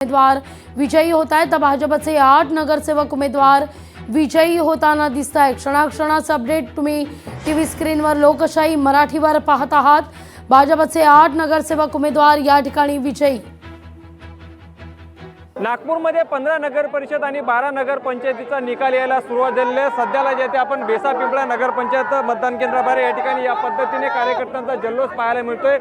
उमेदवार विजयी होत आहेत। तर भाजपचे 8 नगरसेवक उमेदवार विजयी होताना दिसत आहेत। क्षणाक्षणाचं अपडेट तुम्ही टीव्ही स्क्रीनवर लोकशाही मराठीवर पाहत आहात। भाजपचे 8 नगरसेवक उमेदवार या ठिकाणी विजयी। नागपूरमध्ये 15 नगर परिषद आणि 12 नगर पंचायतीचा निकाल यायला सुरुवात झालेली आहे। सध्याला जे ते आपण बेसा पिंपळा नगर पंचायत मतदान केंद्राबाहेर या ठिकाणी या पद्धतीने कार्यकर्त्यांचा जल्लोष पाहायला मिळतोय।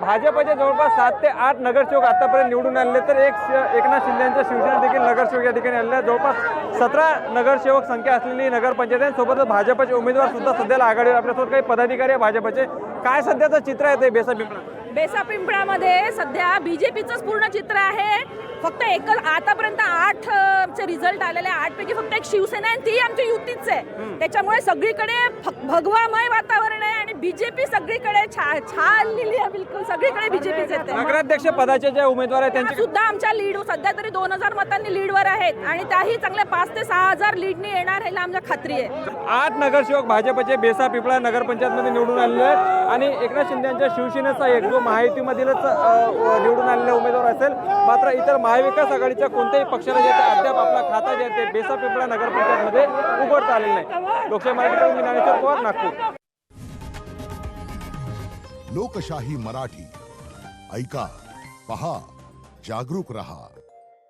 भाजपचे जवळपास 7 ते 8 नगरसेवक आतापर्यंत निवडून आले, तर एकनाथ शिंदेंच्या शिवसेना देखील नगरसेवक या ठिकाणी आलेले आहेत। जवळपास 17 नगरसेवक संख्या असलेली नगर पंचायत आहे। सोबतच भाजपचे उमेदवार सुद्धा सध्याला आघाडीवर। आपल्यासोबत काही पदाधिकारी आहे भाजपचे। काय सध्याचं चित्र आहे ते बेसा पिंपळा? बेसा पिंपळामध्ये सध्या बीजेपीचंच पूर्ण चित्र आहे। फक्त आतापर्यंत 8 चे रिझल्ट आलेले, 8 पैकी फक्त एक शिवसेना आहे, ती आमची युतीच आहे। त्याच्यामुळे सगळीकडे भगवामय वातावरण आहे आणि बीजेपी सगळीकडे छानलेली आहे, बिलकुल सगळीकडे बीजेपीच आहे। नगराध्यक्ष पदाचे जे उमेदवार आहेत त्यांची सुद्धा आमच्या लीड सध्या तरी 2000 मतांनी लीडवर आहेत आणि त्याही चांगल्या 5 ते 6000 लीडनी येणार ह्याला आमच्या खात्री आहे। 8 नगरसेवक भाजपचे बेसा पिंपळा नगर पंचायतमध्ये निवडून आलेले आहेत आणि एकनाथ शिंदे यांच्या शिवसेनेचा एक जो महायुतीमधीलच निवडून आलेला उमेदवार असेल। मात्र इतर महाविकास आघाडीच्या कोणत्याही पक्षाला जे अद्याप आपला खाता जे ते बेसा पिंपळा नगर पंचायतमध्ये उघडता आलेलं नाही। लोकशाही मराठीकडून मी ज्ञानेश्वर पवार, नागपूर। लोकशाही मराठी ऐका, पहा, जागरूक रहा।